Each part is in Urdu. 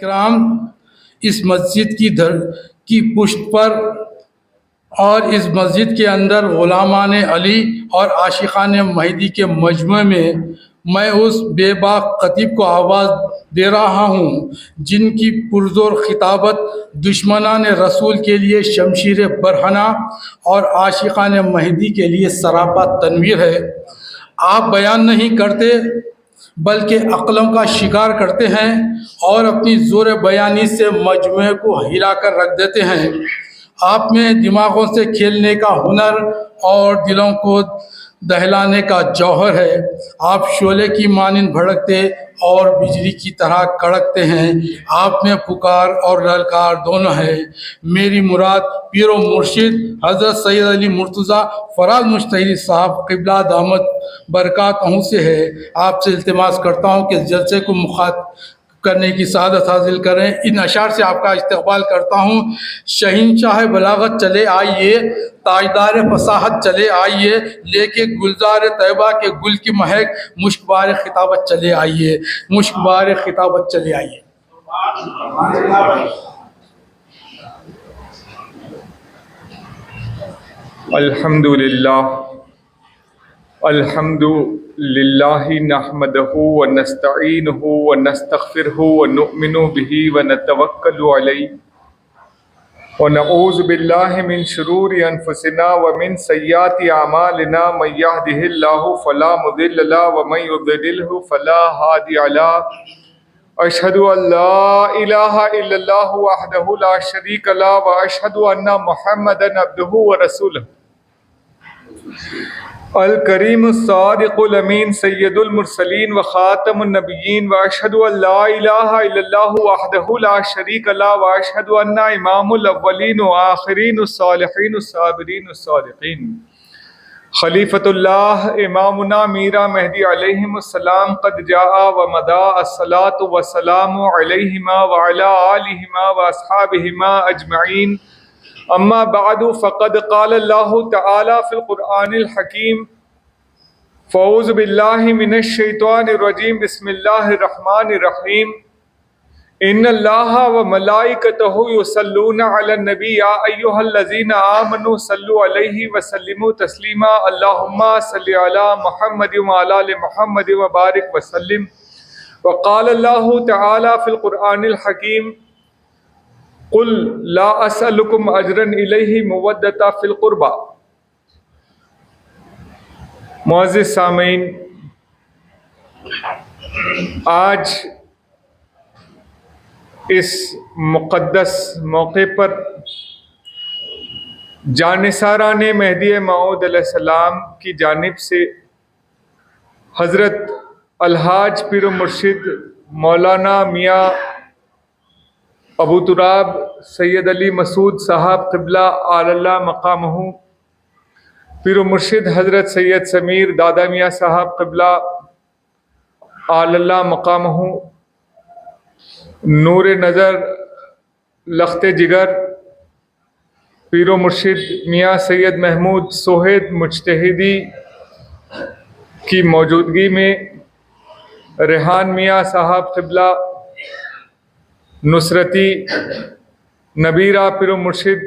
کرام اس مسجد کی پشت پر اور اس مسجد کے اندر غلامان علی اور عاشقان مہدی کے مجمع میں اس بے باک خطیب کو آواز دے رہا ہوں جن کی پرزور خطابت دشمنان رسول کے لیے شمشیر برہنہ اور عاشقان مہدی کے لیے سراپا تنویر ہے۔ آپ بیان نہیں کرتے بلکہ عقلوں کا شکار کرتے ہیں اور اپنی زور بیانی سے مجموعے کو ہلا کر رکھ دیتے ہیں۔ آپ میں دماغوں سے کھیلنے کا ہنر اور دلوں کو دہلانے کا جوہر ہے۔ آپ شعلے کی مانند بھڑکتے اور بجلی کی طرح کڑکتے ہیں۔ آپ میں پکار اور للکار دونوں ہے۔ میری مراد پیر و مرشد حضرت سید علی مرتضیٰ فراز مجتہدی صاحب قبلہ دامت برکاتہ سے ہے۔ آپ سے التماس کرتا ہوں کہ جلسے کو مخاطب کرنے کی سعادت حاصل کریں۔ ان اشعار سے آپ کا استقبال کرتا ہوں۔ شہنشاہ بلاغت چلے آئیے، تاجدار فصاحت چلے آئیے، لے کے گلزار طیبہ کے گل کی مہک، مشک بار خطابت چلے آئیے، مشک بار خطابت چلے آئیے۔ الحمد للہ نحمدہ ونستعینہ ونستغفرہ ونؤمن بہ ونتوکل علیہ ونعوذ باللہ من شرور انفسنا ومن سیئات اعمالنا من یہدہ اللہ فلا مضل لہ ومن یضللہ فلا ہادی لہ۔ اشہد ان لا الہ الا اللہ وحدہ لا شریک لہ واشہد ان محمدا عبدہ ورسولہ۔ الکریم الصادق الامین سید المرسلین وخاتم النبیین واشہد ان لا الہ الا اللہ وحدہ لا شریک لہ واشہد ان امام الاولین والآخرین الصالحین الصابرین الصادقین۔ خلیفۃ اللہ امامنا میرا مہدی علیہ السلام قد جاء ومضى الصلاة والسلام علیہما وعلی آلہما واصحابہما اجمعین۔ اما بعد فقد قال اللہ تعالی فی القرآن الحکیم فاعوذ باللہ من الشیطان الرجیم بسم اللہ الرحمن الرحیم۔ ان اللہ وملائکتہ یصلون علی النبی یا ایہا الذین آمنوا صلوا علیہ وسلموا تسلیما۔ اللہم صل علی محمد وعلی آل محمد وبارک وسلم۔ وقال اللہ تعالی فی القرآن الحکیم قل لا اسألکم اجرا الیہ مودۃ فی القربى۔ معزز سامعین، آج اس مقدس موقع پر جانثاران مہدی موعود علیہ السلام کی جانب سے حضرت الحاج پیر و مرشد مولانا میاں ابو تراب سید علی مسعود صاحب قبلہ اعلی اللہ مقامہ، پیر و مرشد حضرت سید سمیر دادا میاں صاحب قبلہ اعلی اللہ مقامہ، نور نظر لخت جگر پیر و مرشد میاں سید محمود سوہید مجتہدی کی موجودگی میں ریحان میاں صاحب قبلہ نصرتی نبیرہ پیر و مرشد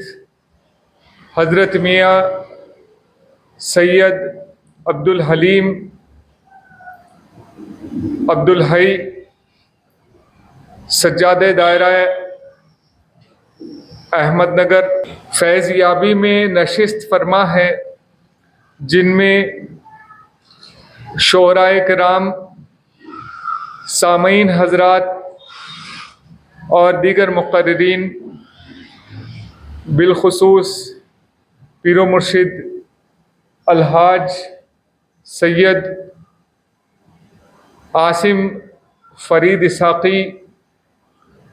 حضرت میاں سید عبدالحلیم عبدالحی سجاد دائرہ احمد نگر فیض یابی میں نشست فرما ہے، جن میں شعراء کرام، سامعین حضرات اور دیگر مقررین، بالخصوص پیر و مرشد الحاج سید عاصم فرید اسحاقی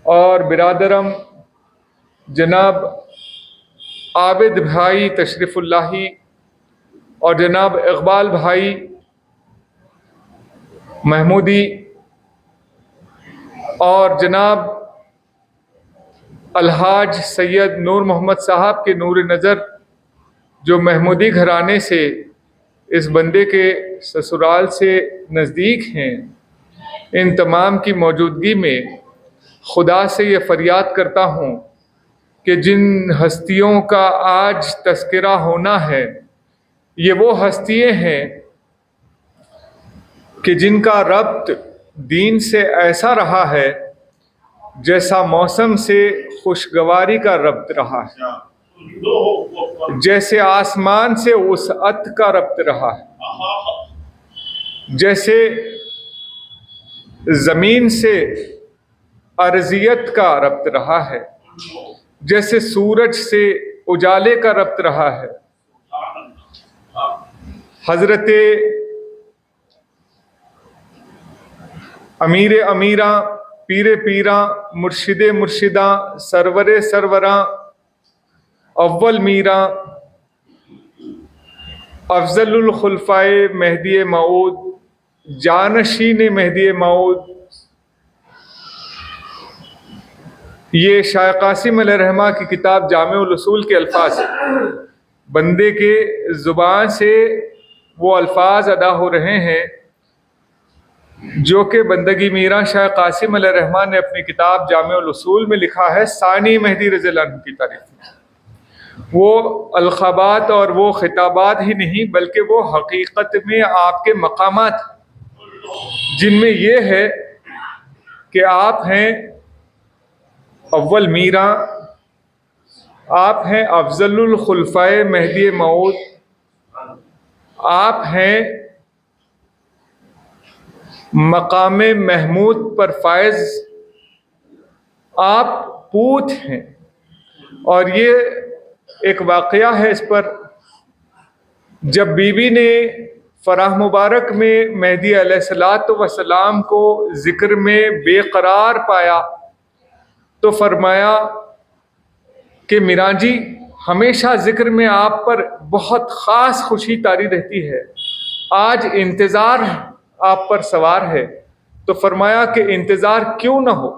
اور برادرم جناب عابد بھائی تشریف اللہی اور جناب اقبال بھائی محمودی اور جناب الحاج سید نور محمد صاحب کے نور نظر جو محمودی گھرانے سے اس بندے کے سسرال سے نزدیک ہیں، ان تمام کی موجودگی میں خدا سے یہ فریاد کرتا ہوں کہ جن ہستیوں کا آج تذکرہ ہونا ہے یہ وہ ہستیاں ہیں کہ جن کا ربط دین سے ایسا رہا ہے جیسا موسم سے خوشگواری کا ربط رہا ہے، جیسے آسمان سے وسعت کا ربط رہا ہے، جیسے زمین سے ارضیت کا ربط رہا ہے، جیسے سورج سے اجالے کا ربط رہا ہے۔ حضرت امیر امیراں، پیر پیراں، مرشد مرشداں، سرور سروراں، اول میراں، افضل الخلفائے مہدی موعود، جانشین مہدی موعود، یہ شاہ قاسم علیہ الرحمہ کی کتاب جامع الاصول کے الفاظ ہیں۔ بندے کے زبان سے وہ الفاظ ادا ہو رہے ہیں جو کہ بندگی میراں شاہ قاسم علیہ الرحمہ نے اپنی کتاب جامع الاصول میں لکھا ہے ثانی مہدی رضی اللہ عنہ کی تعریف میں۔ وہ الخابات اور وہ خطابات ہی نہیں بلکہ وہ حقیقت میں آپ کے مقامات جن میں یہ ہے کہ آپ ہیں اول میراں، آپ ہیں افضل الخلفائے مہدی موعود، آپ ہیں مقام محمود پر فائز، آپ پوت ہیں۔ اور یہ ایک واقعہ ہے اس پر، جب بی بی نے فراہ مبارک میں مہدی علیہ الصلوۃ والسلام کو ذکر میں بے قرار پایا تو فرمایا کہ میراں جی ہمیشہ ذکر میں آپ پر بہت خاص خوشی طاری رہتی ہے، آج انتظار آپ پر سوار ہے۔ تو فرمایا کہ انتظار کیوں نہ ہو،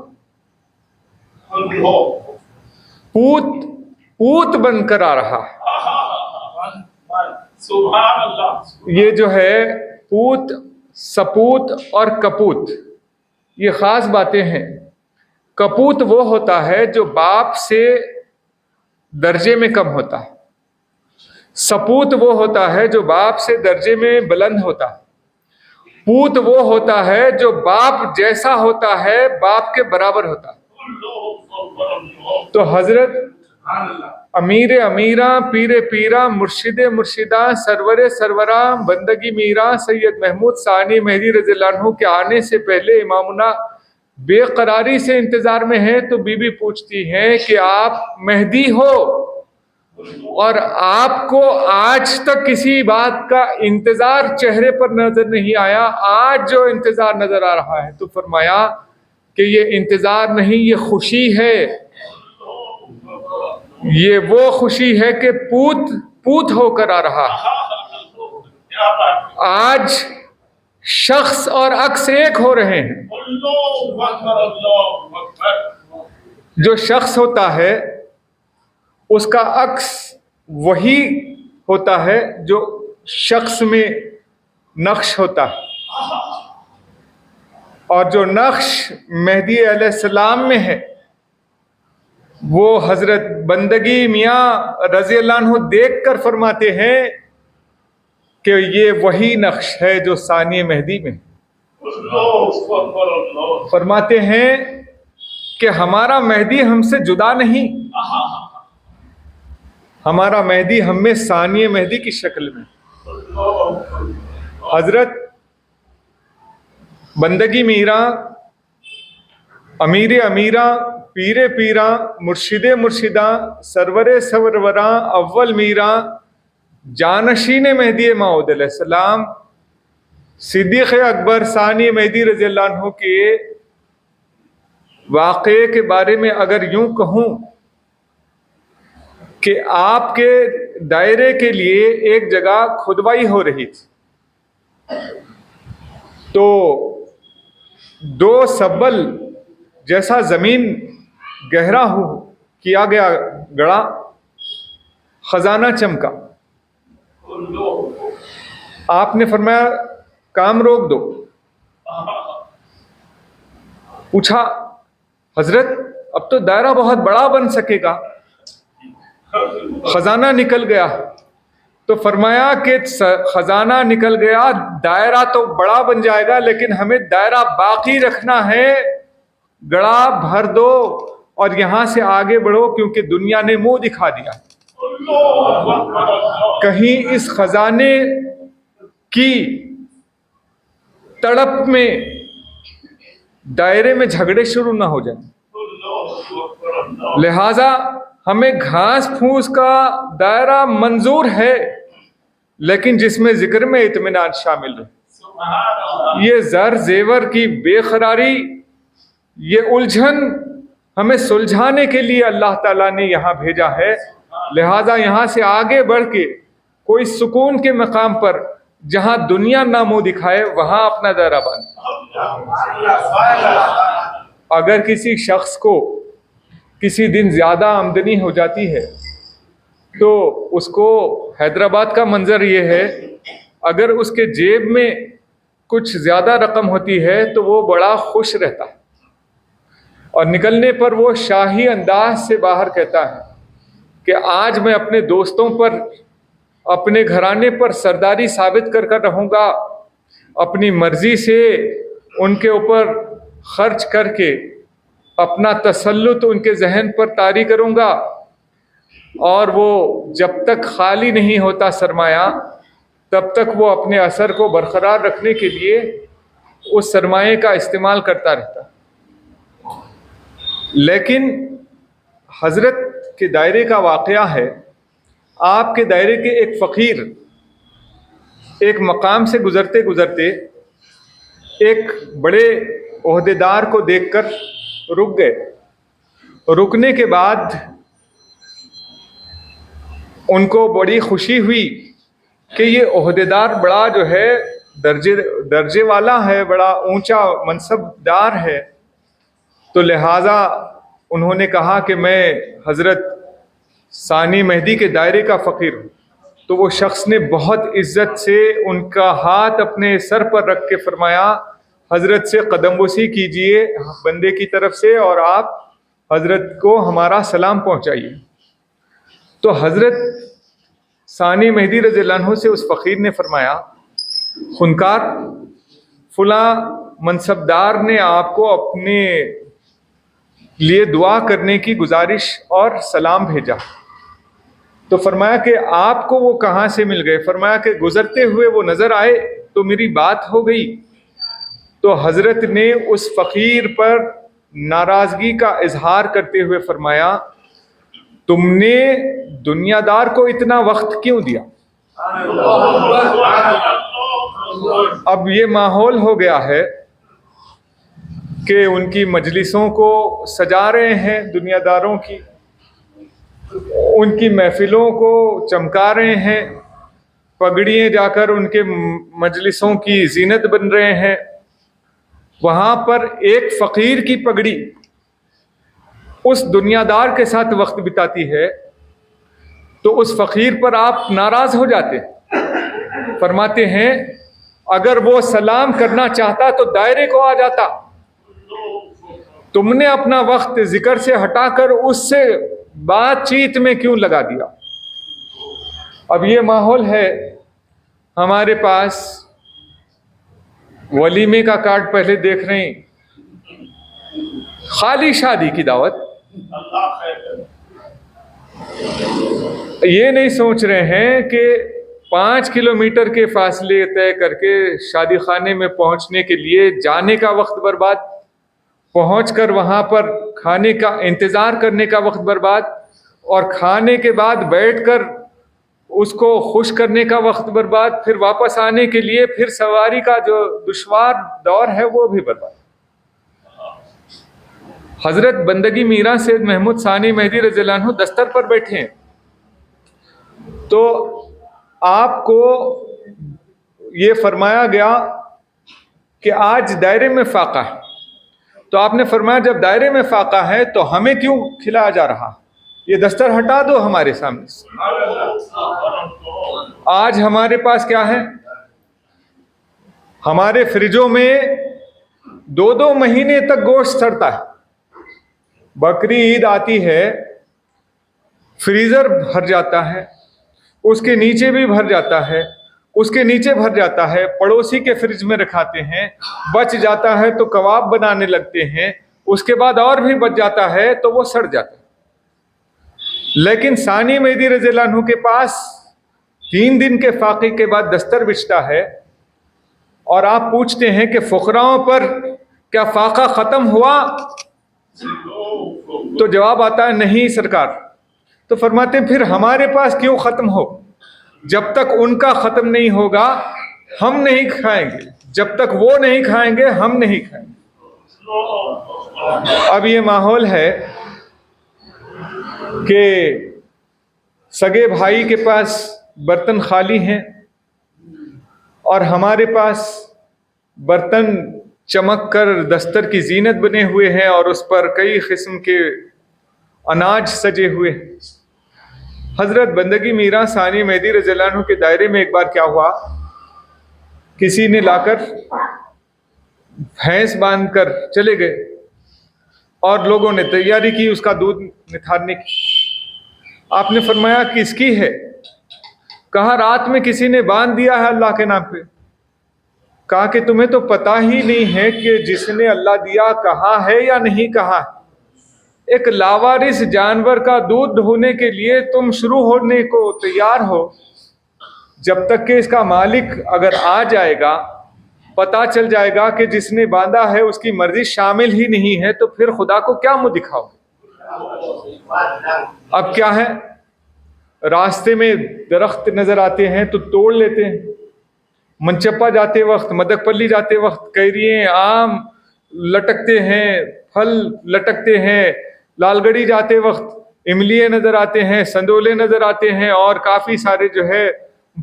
پوت بن کر آ رہا ہے۔ سبحان اللہ۔ یہ جو ہے پوت، سپوت اور کپوت، یہ خاص باتیں ہیں۔ کپوت وہ ہوتا ہے جو باپ سے درجے میں کم ہوتا ہے، سپوت وہ ہوتا ہے جو باپ سے درجے میں بلند ہوتا ہے، پوت وہ ہوتا ہے جو باپ جیسا ہوتا ہے باپ کے برابر ہوتا ہے۔ تو حضرت امیر امیراں، پیر پیراں، مرشد مرشداں، سرور سروراں، بندگی میراں سید محمود ثانی مہدی رضی اللہ عنہ کے آنے سے پہلے امامنا بے قراری سے انتظار میں ہیں۔ تو بی بی پوچھتی ہیں کہ آپ مہدی ہو اور آپ کو آج تک کسی بات کا انتظار چہرے پر نظر نہیں آیا، آج جو انتظار نظر آ رہا ہے۔ تو فرمایا کہ یہ انتظار نہیں، یہ خوشی ہے، یہ وہ خوشی ہے کہ پوت ہو کر آ رہا ہے۔ آج شخص اور عکس ایک ہو رہے ہیں۔ جو شخص ہوتا ہے اس کا عکس وہی ہوتا ہے جو شخص میں نقش ہوتا ہے، اور جو نقش مہدی علیہ السلام میں ہے وہ حضرت بندگی میاں رضی اللہ عنہ دیکھ کر فرماتے ہیں کہ یہ وہی نقش ہے جو ثانی مہدی میں۔ فرماتے ہیں کہ ہمارا مہدی ہم سے جدا نہیں، ہمارا مہدی ہم میں ثانی مہدی کی شکل میں۔ حضرت بندگی میراں، امیر امیراں، پیر پیراں، مرشد مرشداں، سرور سروراں، اول میراں، جانشین مہدی موعود علیہ السلام، صدیق اکبر ثانی مہدی رضی اللہ عنہ کے واقعے کے بارے میں اگر یوں کہوں کہ آپ کے دائرے کے لیے ایک جگہ کھدوائی ہو رہی تھی تو 2 سبل جیسا زمین گہرا کیا گیا، گڑا، خزانہ چمکا۔ آپ نے فرمایا کام روک دو۔ پوچھا حضرت اب تو دائرہ بہت بڑا بن سکے گا، خزانہ نکل گیا. تو فرمایا کہ خزانہ نکل گیا، دائرہ تو بڑا بن جائے گا، لیکن ہمیں دائرہ باقی رکھنا ہے. گڑا بھر دو اور یہاں سے آگے بڑھو، کیونکہ دنیا نے منہ دکھا دیا. کہیں اس خزانے کی تڑپ میں دائرے میں جھگڑے شروع نہ ہو جائیں. لہذا ہمیں گھاس پھوس کا دائرہ منظور ہے، لیکن جس میں ذکر میں اطمینان شامل ہے. یہ زر زیور کی بے قراری، یہ الجھن ہمیں سلجھانے کے لیے اللہ تعالیٰ نے یہاں بھیجا ہے. لہذا یہاں سے آگے بڑھ کے کوئی سکون کے مقام پر جہاں دنیا نہ منہ دکھائے وہاں اپنا دائرہ باندھے. اگر کسی شخص کو کسی دن زیادہ آمدنی ہو جاتی ہے تو اس کو حیدرآباد کا منظر یہ ہے، اگر اس کے جیب میں کچھ زیادہ رقم ہوتی ہے تو وہ بڑا خوش رہتا ہے، اور نکلنے پر وہ شاہی انداز سے باہر کہتا ہے کہ آج میں اپنے دوستوں پر، اپنے گھرانے پر سرداری ثابت کر کر رہوں گا، اپنی مرضی سے ان کے اوپر خرچ کر کے اپنا تسلط ان کے ذہن پر طاری کروں گا. اور وہ جب تک خالی نہیں ہوتا سرمایہ، تب تک وہ اپنے اثر کو برقرار رکھنے کے لیے اس سرمایے کا استعمال کرتا رہتا. لیکن حضرت کے دائرے کا واقعہ ہے، آپ کے دائرے کے ایک فقیر ایک مقام سے گزرتے گزرتے ایک بڑے عہدیدار کو دیکھ کر رک گئے. رکنے کے بعد ان کو بڑی خوشی ہوئی کہ یہ عہدیدار بڑا جو ہے درجے والا ہے، بڑا اونچا منصب دار ہے. تو لہٰذا انہوں نے کہا کہ میں حضرت ثانی مہدی کے دائرے کا فقیر ہوں. تو وہ شخص نے بہت عزت سے ان کا ہاتھ اپنے سر پر رکھ کے فرمایا، حضرت سے قدم بوسی کیجئے بندے کی طرف سے، اور آپ حضرت کو ہمارا سلام پہنچائیے. تو حضرت ثانی مہدی رضی اللہ عنہ سے اس فقیر نے فرمایا، خونکار، فلاں منصبدار نے آپ کو اپنے لیے دعا کرنے کی گزارش اور سلام بھیجا. تو فرمایا کہ آپ کو وہ کہاں سے مل گئے؟ فرمایا کہ گزرتے ہوئے وہ نظر آئے تو میری بات ہو گئی. تو حضرت نے اس فقیر پر ناراضگی کا اظہار کرتے ہوئے فرمایا، تم نے دنیا دار کو اتنا وقت کیوں دیا؟ اب یہ ماحول ہو گیا ہے کہ ان کی مجلسوں کو سجا رہے ہیں، دنیا داروں کی، ان کی محفلوں کو چمکا رہے ہیں، پگڑیاں جا کر ان کے مجلسوں کی زینت بن رہے ہیں. وہاں پر ایک فقیر کی پگڑی اس دنیا دار کے ساتھ وقت بتاتی ہے تو اس فقیر پر آپ ناراض ہو جاتے. فرماتے ہیں اگر وہ سلام کرنا چاہتا تو دائرے کو آ جاتا، تم نے اپنا وقت ذکر سے ہٹا کر اس سے بات چیت میں کیوں لگا دیا؟ اب یہ ماحول ہے ہمارے پاس، ولیمے کا کارڈ پہلے دیکھ رہے ہیں، خالی شادی کی دعوت. یہ نہیں سوچ رہے ہیں کہ 5 کلومیٹر کے فاصلے طے کر کے شادی خانے میں پہنچنے کے لیے جانے کا وقت برباد، پہنچ کر وہاں پر کھانے کا انتظار کرنے کا وقت برباد، اور کھانے کے بعد بیٹھ کر اس کو خوش کرنے کا وقت برباد، پھر واپس آنے کے لیے پھر سواری کا جو دشوار دور ہے وہ بھی برباد. حضرت بندگی میراں سید محمود ثانی مہدی رضی اللہ عنہ دستر پر بیٹھے ہیں تو آپ کو یہ فرمایا گیا کہ آج دائرے میں فاقہ ہے. تو آپ نے فرمایا جب دائرے میں فاقہ ہے تو ہمیں کیوں کھلایا جا رہا؟ یہ دستر ہٹا دو ہمارے سامنے سے. آج ہمارے پاس کیا ہے؟ ہمارے فریجوں میں 2 مہینے تک گوشت سڑتا ہے. بقری عید آتی ہے، فریزر بھر جاتا ہے، اس کے نیچے بھی بھر جاتا ہے، اس کے نیچے بھر جاتا ہے، پڑوسی کے فریج میں رکھاتے ہیں، بچ جاتا ہے تو کباب بنانے لگتے ہیں، اس کے بعد اور بھی بچ جاتا ہے تو وہ سڑ جاتا ہے۔ لیکن ثانی مہدی رضی اللہ عنہ کے پاس 3 دن کے فاقے کے بعد دستر بچھتا ہے، اور آپ پوچھتے ہیں کہ فقراؤں پر کیا فاقہ ختم ہوا؟ تو جواب آتا ہے نہیں سرکار۔ تو فرماتے ہیں پھر ہمارے پاس کیوں ختم ہو؟ جب تک ان کا ختم نہیں ہوگا ہم نہیں کھائیں گے، جب تک وہ نہیں کھائیں گے ہم نہیں کھائیں گے۔ اب یہ ماحول ہے کہ سگے بھائی کے پاس برتن خالی ہیں اور ہمارے پاس برتن چمک کر دستر کی زینت بنے ہوئے ہیں اور اس پر کئی قسم کے اناج سجے ہوئے ہیں۔ حضرت بندگی میراں ثانی مہدی رضی اللہ عنہ کے دائرے میں ایک بار کیا ہوا، کسی نے لا کر بھینس باندھ کر چلے گئے اور لوگوں نے تیاری کی اس کا دودھ نتھارنے کی۔ آپ نے فرمایا کس کی ہے؟ کہا رات میں کسی نے باندھ دیا ہے اللہ کے نام پہ۔ کہا کہ تمہیں تو پتہ ہی نہیں ہے کہ جس نے اللہ دیا کہا ہے یا نہیں کہا ہے۔ ایک لاوارث جانور کا دودھ ڈھونے کے لیے تم شروع ہونے کو تیار ہو، جب تک کہ اس کا مالک اگر آ جائے گا، پتہ چل جائے گا کہ جس نے باندھا ہے اس کی مرضی شامل ہی نہیں ہے، تو پھر خدا کو کیا منہ دکھاؤ؟ اب کیا ہے، راستے میں درخت نظر آتے ہیں تو توڑ لیتے ہیں، منچپا جاتے وقت، مدک پلی جاتے وقت کیریے آم لٹکتے ہیں، پھل لٹکتے ہیں، لال گڑھی جاتے وقت املیے نظر آتے ہیں، سندولے نظر آتے ہیں، اور کافی سارے جو ہے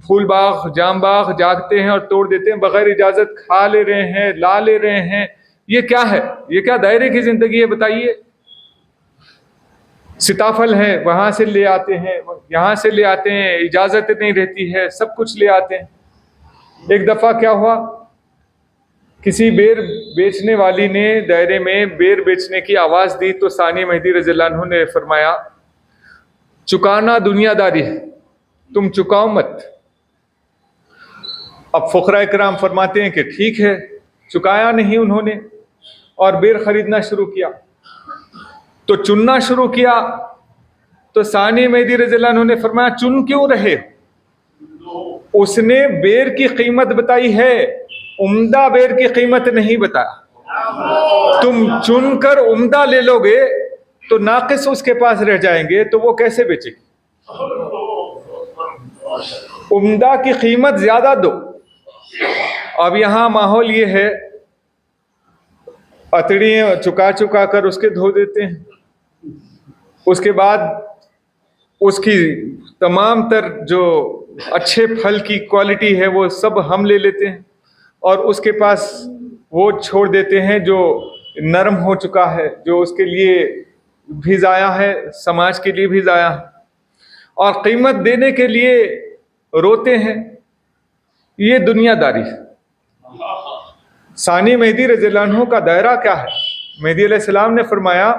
پھول باغ جام باغ جاگتے ہیں اور توڑ دیتے ہیں، بغیر اجازت کھا لے رہے ہیں، لا لے رہے ہیں۔ یہ کیا ہے؟ یہ کیا دائرے کی زندگی ہے بتائیے؟ سیتافل ہے وہاں سے لے آتے ہیں، یہاں سے لے آتے ہیں، اجازت نہیں رہتی ہے، سب کچھ لے آتے ہیں۔ ایک دفعہ کیا ہوا، کسی بیر بیچنے والی نے دائرے میں بیر بیچنے کی آواز دی تو ثانی مہدی رضی اللہ عنہ نے فرمایا چکانا دنیا داری ہے، تم چکاؤ مت۔ اب فقراء کرام فرماتے ہیں کہ ٹھیک ہے، چکایا نہیں انہوں نے اور بیر خریدنا شروع کیا، تو چننا شروع کیا۔ تو ثانی مہدی رضی اللہ عنہ نے فرمایا چن کیوں رہے؟ اس نے بیر کی قیمت بتائی ہے، عمدہ بیر کی قیمت نہیں بتایا۔ تم چن کر عمدہ لے لو گے تو ناقص اس کے پاس رہ جائیں گے، تو وہ کیسے بیچے گی؟ عمدہ کی قیمت زیادہ دو۔ اب یہاں ماحول یہ ہے، اتڑی چکا چکا کر اس کے دھو دیتے ہیں، اس کے بعد اس کی تمام تر جو اچھے پھل کی کوالٹی ہے وہ سب ہم لے لیتے ہیں، اور اس کے پاس وہ چھوڑ دیتے ہیں جو نرم ہو چکا ہے، جو اس کے لیے بھی ضائع ہے، سماج کے لیے بھی ضائع ہے، اور قیمت دینے کے لیے روتے ہیں۔ یہ دنیا داری ہے۔ ثانی مہدی رضی اللہ عنہ کا دائرہ کیا ہے؟ مہدی علیہ السلام نے فرمایا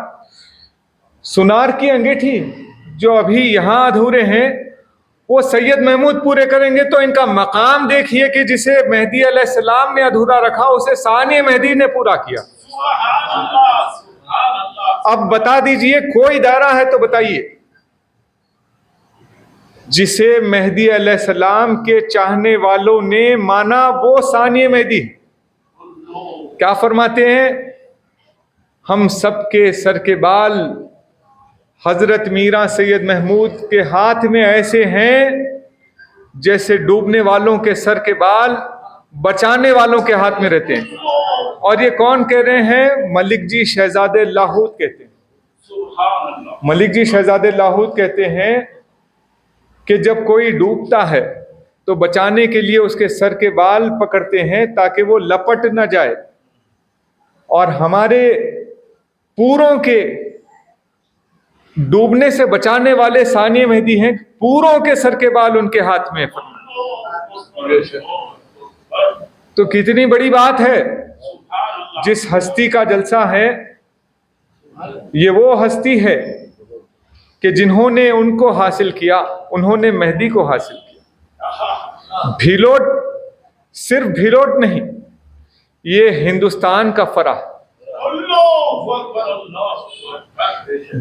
سنار کی انگیٹھی جو ابھی یہاں ادھورے ہیں وہ سید محمود پورے کریں گے، تو ان کا مقام دیکھیے کہ جسے مہدی علیہ السلام نے ادھورا رکھا اسے ثانی مہدی نے پورا کیا۔ اب بتا دیجئے کوئی دائرہ ہے تو بتائیے جسے مہدی علیہ السلام کے چاہنے والوں نے مانا وہ ثانی مہدی۔ کیا فرماتے ہیں؟ ہم سب کے سر کے بال حضرت میراں سید محمود کے ہاتھ میں ایسے ہیں جیسے ڈوبنے والوں کے سر کے بال بچانے والوں کے ہاتھ میں رہتے ہیں۔ اور یہ کون کہہ رہے ہیں؟ ملک جی شہزادے لاہوت کہتے ہیں۔ ملک جی شہزادے لاہوت کہتے ہیں کہ جب کوئی ڈوبتا ہے تو بچانے کے لیے اس کے سر کے بال پکڑتے ہیں تاکہ وہ لپٹ نہ جائے، اور ہمارے پوروں کے ڈوبنے سے بچانے والے ثانی مہدی ہیں، پوروں کے سر کے بال ان کے ہاتھ میں۔ تو کتنی بڑی بات ہے، جس ہستی کا جلسہ ہے یہ وہ ہستی ہے کہ جنہوں نے ان کو حاصل کیا انہوں نے مہدی کو حاصل کیا۔ بھیلوٹ صرف بھیلوٹ نہیں، یہ ہندوستان کا فرع ہے۔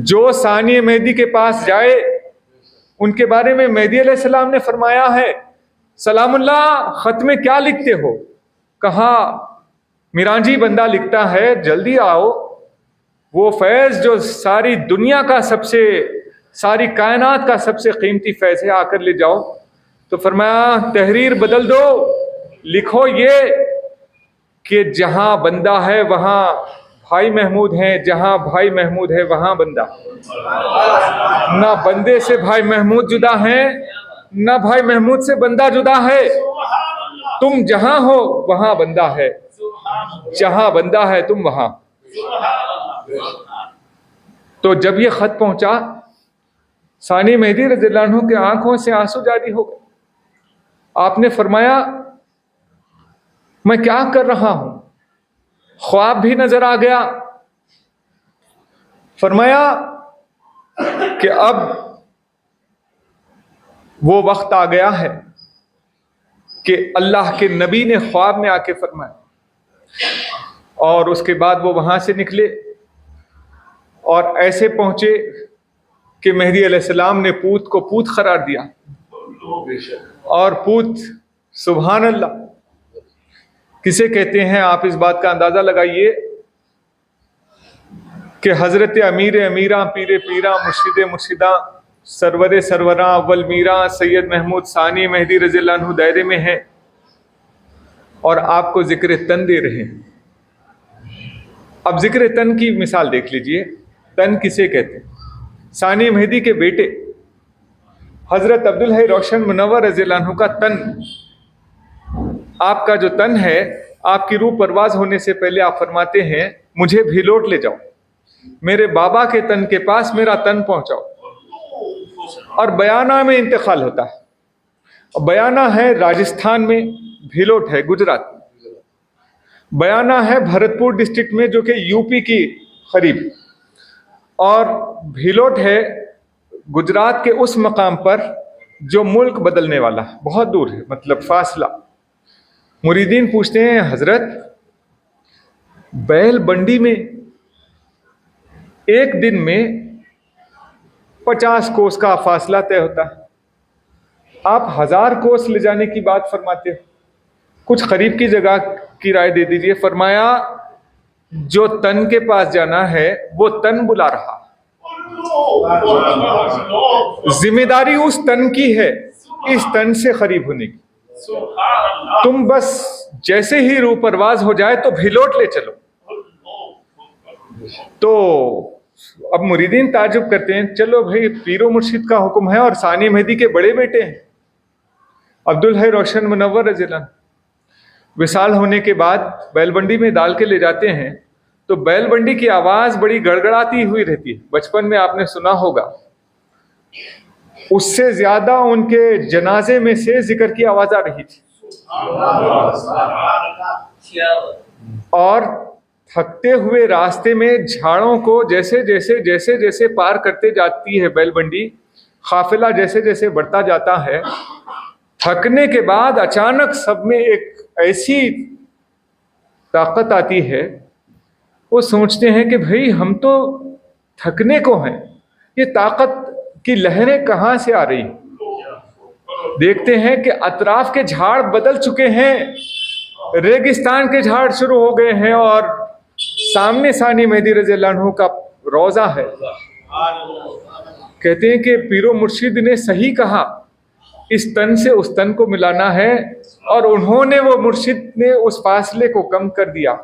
جو ثانی مہدی کے پاس جائے ان کے بارے میں مہدی علیہ السلام نے فرمایا ہے، سلام اللہ خط میں کیا لکھتے ہو؟ کہا میرانجی بندہ لکھتا ہے جلدی آؤ، وہ فیض جو ساری دنیا کا ساری کائنات کا سب سے قیمتی فیض ہے، آ کر لے جاؤ۔ تو فرمایا تحریر بدل دو، لکھو یہ کہ جہاں بندہ ہے وہاں بھائی محمود ہیں، جہاں بھائی محمود ہے وہاں بندہ۔ نہ بندے سے بھائی محمود جدا ہیں، نہ بھائی محمود سے بندہ جدا ہے۔ تم جہاں ہو وہاں بندہ ہے، جہاں بندہ ہے تم وہاں۔ تو جب یہ خط پہنچا، ثانی مہدی رضی اللہ عنہ کے آنکھوں سے آنسو جاری ہو گئے۔ آپ نے فرمایا میں کیا کر رہا ہوں؟ خواب بھی نظر آ گیا۔ فرمایا کہ اب وہ وقت آ گیا ہے کہ اللہ کے نبی نے خواب میں آ کے فرمایا، اور اس کے بعد وہ وہاں سے نکلے اور ایسے پہنچے کہ مہدی علیہ السلام نے پوت کو پوت قرار دیا، اور پوت سبحان اللہ کسے کہتے ہیں آپ اس بات کا اندازہ لگائیے کہ حضرت امیر امیراں پیر پیراں مرشد مرشداں سرور سروراں اول میراں سید محمود ثانی مہدی رضی اللہ عنہ دائرے میں ہیں، اور آپ کو ذکر تن دے رہے ہیں۔ اب ذکر تن کی مثال دیکھ لیجئے، تن کسے کہتے ہیں؟ ثانی مہدی کے بیٹے حضرت عبدالحی روشن منور رضی اللہ عنہ کا تن، آپ کا جو تن ہے، آپ کی روح پرواز ہونے سے پہلے آپ فرماتے ہیں مجھے بھیلوٹ لے جاؤ، میرے بابا کے تن کے پاس میرا تن پہنچاؤ، اور بیانہ میں انتقال ہوتا ہے۔ بیانہ ہے راجستھان میں، بھیلوٹ ہے گجرات میں۔ بیانہ ہے بھرت پور ڈسٹرکٹ میں جو کہ یو پی کی قریب، اور بھیلوٹ ہے گجرات کے اس مقام پر جو ملک بدلنے والا ہے، بہت دور ہے، مطلب فاصلہ۔ مریدین پوچھتے ہیں حضرت بیل بنڈی میں ایک دن میں 50 کوس کا فاصلہ طے ہوتا ہے، آپ 1000 کوس لے جانے کی بات فرماتے ہو، کچھ قریب کی جگہ کی رائے دے دیجئے۔ فرمایا جو تن کے پاس جانا ہے وہ تن بلا رہا، ذمہ داری اس تن کی ہے اس تن سے قریب ہونے کی، تم بس جیسے ہی روح پرواز ہو جائے تو بھیلوٹ لے چلو۔ تو اب مریدین تعجب کرتے ہیں، چلو بھائی پیر و مرشد کا حکم ہے، اور ثانی مہدی کے بڑے بیٹے ہیں عبدالحی روشن منور رضی اللہ عنہ، وصال ہونے کے بعد بیل بنڈی میں ڈال کے لے جاتے ہیں، تو بیل بنڈی کی آواز بڑی گڑگڑاتی ہوئی رہتی ہے، بچپن میں آپ نے سنا ہوگا۔ اس سے زیادہ ان کے جنازے میں سے ذکر کی آواز آ رہی تھی، اور تھکتے ہوئے راستے میں جھاڑوں کو جیسے جیسے پار کرتے جاتی ہے بیل بنڈی، قافلہ جیسے جیسے بڑھتا جاتا ہے، تھکنے کے بعد اچانک سب میں ایک ایسی طاقت آتی ہے، وہ سوچتے ہیں کہ بھئی ہم تو تھکنے کو ہیں، یہ طاقت کی لہریں کہاں سے آ رہی ہیں؟ دیکھتے ہیں کہ اطراف کے جھاڑ بدل چکے ہیں، ریگستان کے جھاڑ شروع ہو گئے ہیں، اور سامنے ثانی مہدی رضی اللہ عنہ کا روضہ ہے۔ کہتے ہیں کہ پیر و مرشد نے صحیح کہا، اس تن سے اس تن کو ملانا ہے، اور انہوں نے وہ مرشد نے اس فاصلے کو کم کر دیا۔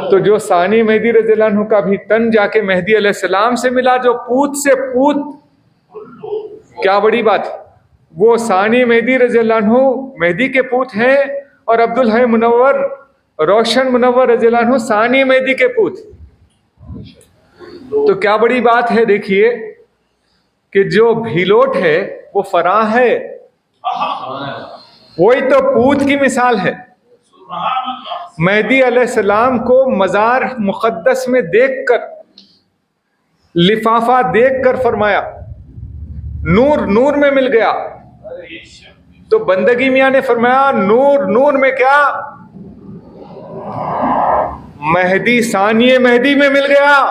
تو جو ثانی مہدی رضی اللہ عنہ کا بھی تن جا کے مہدی علیہ السلام سے ملا، جو پوت سے پوت، کیا بڑی بات ہے، وہ ثانی مہدی رضی اللہ عنہ مہدی کے پوت ہیں، اور عبدالحی منور روشن منور رضی اللہ عنہ ثانی مہدی کے پوت۔ تو کیا بڑی بات ہے، دیکھیے کہ جو بھیلوٹ ہے وہ فرع ہے، وہی تو پوت کی مثال ہے۔ مہدی علیہ السلام کو مزار مقدس میں دیکھ کر لفافہ دیکھ کر فرمایا نور نور میں مل گیا. تو بندگی میاں نے فرمایا نور نور میں کیا، مہدی ثانی مہدی میں مل گیا.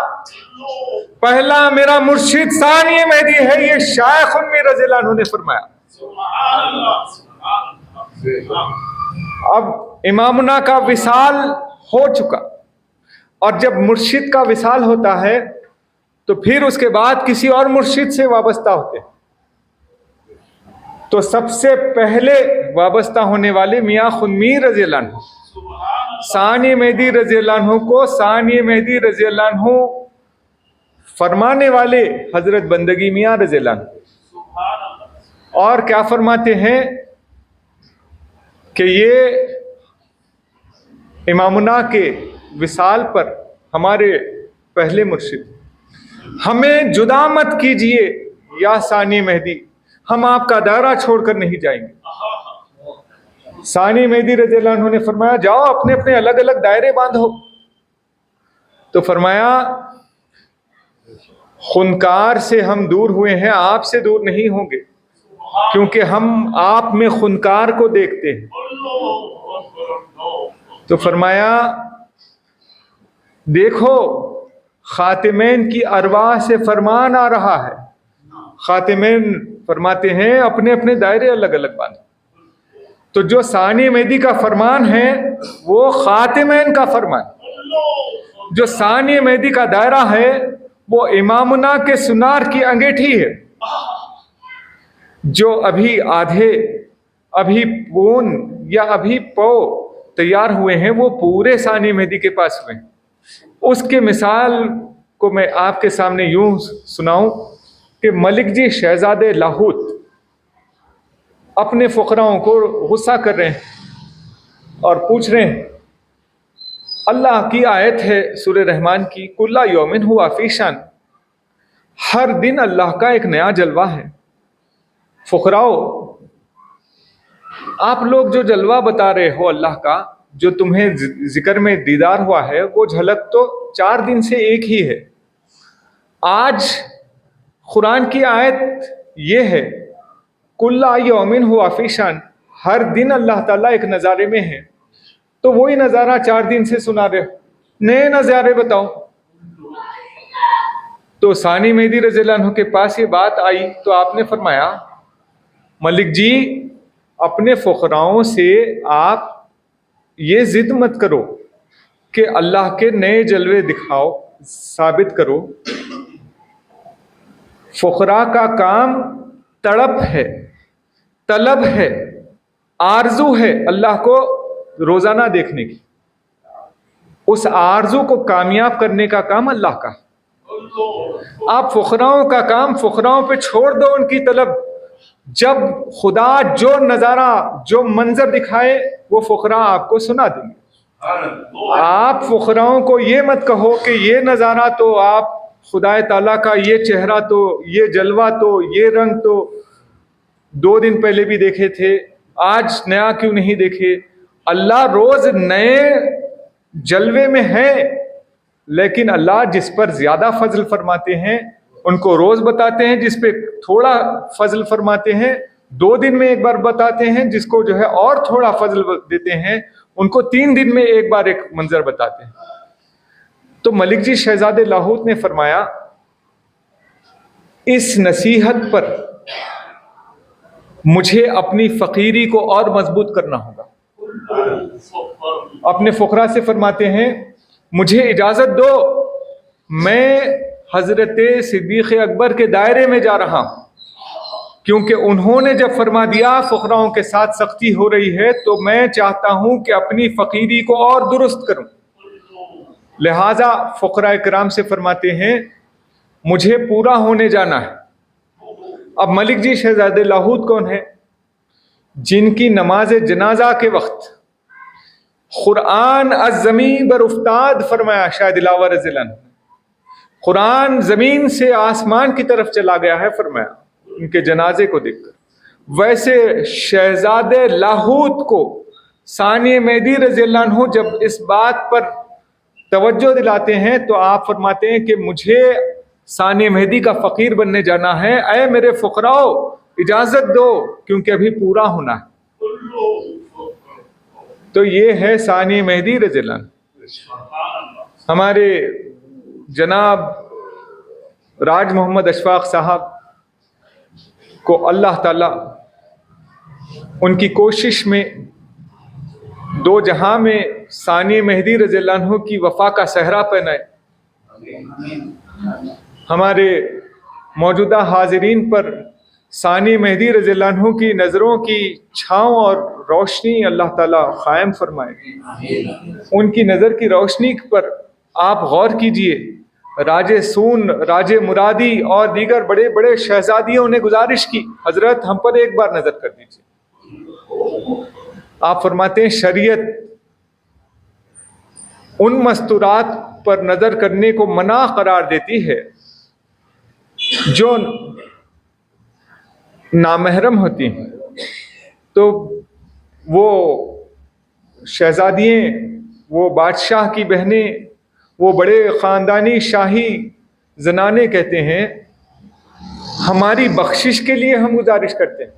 پہلا میرا مرشد ثانی مہدی ہے، یہ شیخ المی رضی اللہ عنہ نے فرمایا. اب امامنا کا وصال ہو چکا، اور جب مرشد کا وصال ہوتا ہے تو پھر اس کے بعد کسی اور مرشد سے وابستہ ہوتے ہیں. تو سب سے پہلے وابستہ ہونے والے میاں خنمی رضی اللہ عنہ، ثانی مہدی رضی اللہ عنہ کو ثانی مہدی رضی اللہ عنہ فرمانے والے حضرت بندگی میاں رضی اللہ عنہ. اور کیا فرماتے ہیں کہ یہ امامنا کے وصال پر ہمارے پہلے مرشد، ہمیں جدا مت کیجئے یا ثانی مہدی، ہم آپ کا دائرہ چھوڑ کر نہیں جائیں گے. ثانی مہدی رضی اللہ عنہ نے فرمایا جاؤ اپنے اپنے الگ الگ دائرے باندھو. تو فرمایا خنکار سے ہم دور ہوئے ہیں، آپ سے دور نہیں ہوں گے، کیونکہ ہم آپ میں خنکار کو دیکھتے ہیں. تو فرمایا دیکھو خاتمین کی ارواح سے فرمان آ رہا ہے. خاتمین فرماتے ہیں اپنے اپنے دائرے الگ الگ باندھو. تو جو ثانی مہدی کا فرمان ہے وہ خاتمین کا فرمان، جو ثانی مہدی کا دائرہ ہے وہ امامنا کے سنار کی انگیٹھی ہے. جو ابھی آدھے، ابھی پون یا ابھی پو تیار ہوئے ہیں وہ پورے ثانی مہدی کے پاس ہوئے ہیں. اس کے مثال کو میں آپ کے سامنے یوں سناؤں کہ ملک جی شہزادے لاہوت اپنے فقراؤں کو غصہ کر رہے ہیں اور پوچھ رہے ہیں، اللہ کی آیت ہے سورہ رحمان کی، کل یومن ہوا فی شان، ہر دن اللہ کا ایک نیا جلوہ ہے. فقراؤ آپ لوگ جو جلوہ بتا رہے ہو اللہ کا، جو تمہیں ذکر میں دیدار ہوا ہے، وہ جھلک تو 4 دن سے ایک ہی ہے. آج قرآن کی آیت یہ ہے کل یومن ہوا فی شان، ہر دن اللہ تعالیٰ ایک نظارے میں ہے. تو وہی نظارہ 4 دن سے سنا رہے ہو، نئے نظارے بتاؤ. تو ثانی مہدی رضی اللہ عنہ کے پاس یہ بات آئی تو آپ نے فرمایا ملک جی اپنے فقراؤں سے آپ یہ ضد مت کرو کہ اللہ کے نئے جلوے دکھاؤ، ثابت کرو. فقراء کا کام تڑپ ہے، طلب ہے، آرزو ہے اللہ کو روزانہ دیکھنے کی. اس آرزو کو کامیاب کرنے کا کام اللہ کا. آپ فقراؤں کا کام فقراؤں پہ چھوڑ دو ان کی طلب. جب خدا جو نظارہ، جو منظر دکھائے وہ فقراء آپ کو سنا دیں گے. آپ فقراؤں کو یہ مت کہو کہ یہ نظارہ تو آپ خدا تعالیٰ کا، یہ چہرہ تو، یہ جلوہ تو، یہ رنگ تو 2 دن پہلے بھی دیکھے تھے، آج نیا کیوں نہیں دیکھے. اللہ روز نئے جلوے میں ہے، لیکن اللہ جس پر زیادہ فضل فرماتے ہیں ان کو روز بتاتے ہیں، جس پہ تھوڑا فضل فرماتے ہیں 2 دن میں ایک بار بتاتے ہیں، جس کو جو ہے اور تھوڑا فضل دیتے ہیں ان کو 3 دن میں ایک بار ایک منظر بتاتے ہیں. تو ملک جی شہزادے لاہوت نے فرمایا اس نصیحت پر مجھے اپنی فقیری کو اور مضبوط کرنا ہوگا. اپنے فقراء سے فرماتے ہیں مجھے اجازت دو، میں حضرت صدیق اکبر کے دائرے میں جا رہا ہوں، کیونکہ انہوں نے جب فرما دیا فقراؤں کے ساتھ سختی ہو رہی ہے تو میں چاہتا ہوں کہ اپنی فقیری کو اور درست کروں. لہذا فقراء کرام سے فرماتے ہیں مجھے پورا ہونے جانا ہے. اب ملک جی شہزادے لاہوت کون ہے؟ جن کی نماز جنازہ کے وقت قرآن از زمین بر افتاد فرمایا شاہ دلاور رضی اللہ عنہ، قرآن زمین سے آسمان کی طرف چلا گیا ہے فرمایا ان کے جنازے کو دیکھ کر. ویسے شہزادے لاہوت کو ثانی مہدی رضی اللہ عنہ جب اس بات پر توجہ دلاتے ہیں تو آپ فرماتے ہیں کہ مجھے ثانی مہدی کا فقیر بننے جانا ہے، اے میرے فقراؤ اجازت دو کیونکہ ابھی پورا ہونا ہے۔ تو یہ ہے ثانی مہدی رضی اللہ عنہ۔ ہمارے جناب راج محمد اشفاق صاحب کو اللہ تعالی ان کی کوشش میں دو جہاں میں ثانی مہدی رضی اللہ عنہ کی وفا کا صحرا پہنائے۔ ہمارے موجودہ حاضرین پر ثانی مہدی رضی اللہ عنہ کی نظروں کی چھاؤں اور روشنی اللہ تعالیٰ قائم فرمائے۔ ان کی نظر کی روشنی پر آپ غور کیجئے۔ راج سون، راج مرادی اور دیگر بڑے بڑے شہزادیوں نے گزارش کی، حضرت ہم پر ایک بار نظر کر دیجئے۔ آپ فرماتے ہیں شریعت ان مستورات پر نظر کرنے کو منع قرار دیتی ہے جو نامحرم ہوتی ہیں۔ تو وہ شہزادیاں، وہ بادشاہ کی بہنیں، وہ بڑے خاندانی شاہی زنانے کہتے ہیں ہماری بخشش کے لیے ہم گزارش کرتے ہیں،